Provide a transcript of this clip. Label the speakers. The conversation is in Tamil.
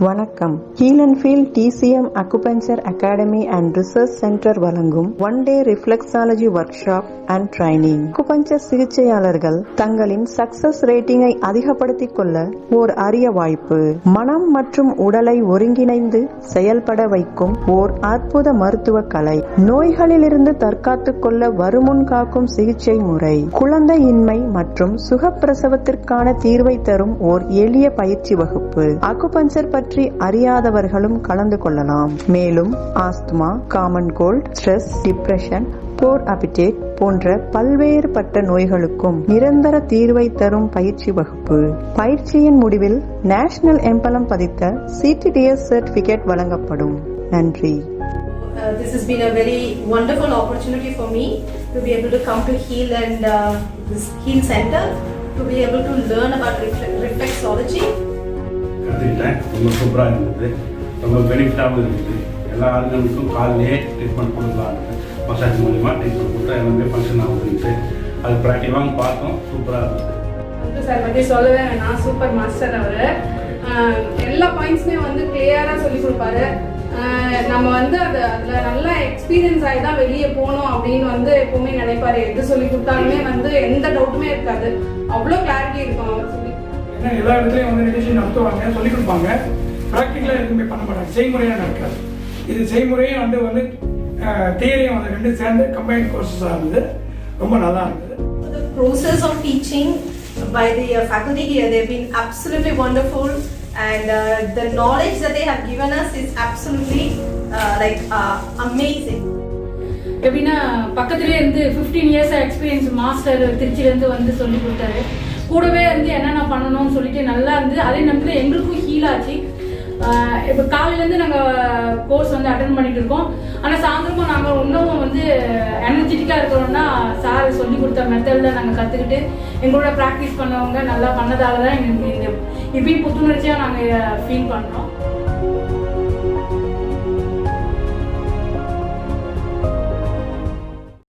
Speaker 1: வணக்கம். Heal and feel TCM acupuncture academy and research centre வழங்கும் 1 day reflexology workshop and training. Acupuncture சிகிச்சையாளர்கள் தங்களின் சக்சஸ் ரேட்டிங்கை அதிகப்படுத்திக் கொள்ள ஓர் அரிய வாய்ப்பு. மனம் மற்றும் உடலை ஒருங்கிணைந்து செயல்பட வைக்கும் ஓர் அற்புத மருத்துவ கலை. நோய்களிலிருந்து தற்காத்துக் கொள்ள வருமுன் காக்கும் சிகிச்சை முறை. குழந்தையின்மை மற்றும் சுகப்பிரசவத்திற்கான தீர்வை தரும் ஓர் எளிய பயிற்சி வகுப்பு. அக்குபஞ்சர் பற்றி அறியாதவர்களும் கலந்து கொள்ளலாம். மேலும் asthma, common cold, stress, depression, போர் அபிடேட் போன்ற பல்வேறுபட்ட நோய்களுக்கும் நிரந்தர தீர்வை தரும் பயிற்சி வகுப்பு. பயிற்சியின் முடிவில் நேஷனல் எம்பலம் பதித்த CTDS சர்டிபிகேட் வழங்கப்படும். நன்றி.
Speaker 2: This has been a very wonderful opportunity for me to be able to come to Heal and this Heal Center to be able to learn about reflexology.
Speaker 3: கற்றுக்கிட்டேன். ரொம்ப சூப்பராக இருந்தது, ரொம்ப பெனிஃபிட்டாகவும் இருந்தது. எல்லா ஆர்கனுக்கும் காலையே ட்ரீட்மெண்ட் கொடுக்கலாம். மசாஜ் மூலிமா ட்ரீட்மெண்ட் கொடுத்தா எல்லாமே ஃபங்க்ஷன் ஆகுதுன்ட்டு அது ப்ராக்டிவாக பார்த்தோம். சூப்பராக இருந்தது.
Speaker 4: சார் பற்றி சொல்லவே வேணாம், சூப்பர் மாஸ்டர் அவர். எல்லா பாயிண்ட்ஸுமே கிளியராக சொல்லி கொடுப்பாரு. நம்ம அதில் நல்லா எக்ஸ்பீரியன்ஸ் ஆகி தான் வெளியே போகணும் அப்படின்னு எப்பவுமே நினைப்பாரு. எது சொல்லி கொடுத்தாலுமே எந்த டவுட்டுமே இருக்காது, அவ்வளோ கிளாரிட்டி இருக்கும் அவர் சொல்லி.
Speaker 5: ஏன்னா எல்லா இடத்துலையும் நிகழ்ச்சி நடத்துவாங்க, சொல்லிக் கொடுப்பாங்க. ப்ராக்டிக்கலாக எதுவுமே பண்ண மாட்டாங்க, செய்முறையாக நடக்காது. இது செய்முறையும் தியரியும் ரெண்டு சேர்ந்து கம்பைன்ட் கோர்ஸஸாக இருந்தது. ரொம்ப நல்லா இருந்தது.
Speaker 2: The process of teaching by the faculty here, they've been absolutely wonderful, and the knowledge that they have given us is absolutely amazing.
Speaker 4: எப்படின்னா பக்கத்துலேயே இருந்து 15 years எக்ஸ்பீரியன்ஸ் மாஸ்டர் திருச்சியிலேருந்து சொல்லி கொடுத்தாரு. கூடவே என்னென்ன பண்ணணும்னு சொல்லிட்டு நல்லா இருந்து. அதே நேரத்தில் எங்களுக்கும் ஹீல் ஆச்சு. இப்போ காலையிலேருந்து நாங்கள் கோர்ஸ் அட்டன் பண்ணிட்டு இருக்கோம். ஆனால் சாயந்தரமும் நாங்கள் இன்னமும் எனர்ஜெட்டிக்காக இருக்கிறோம்னா சார் சொல்லி கொடுத்த மெத்தடில் நாங்கள் கற்றுக்கிட்டு எங்களோட ப்ராக்டிஸ் பண்ணவங்க நல்லா பண்ணதால தான் எங்களுக்கு இப்பயும் புத்துணர்ச்சியாக நாங்கள் ஃபீல் பண்ணுறோம்.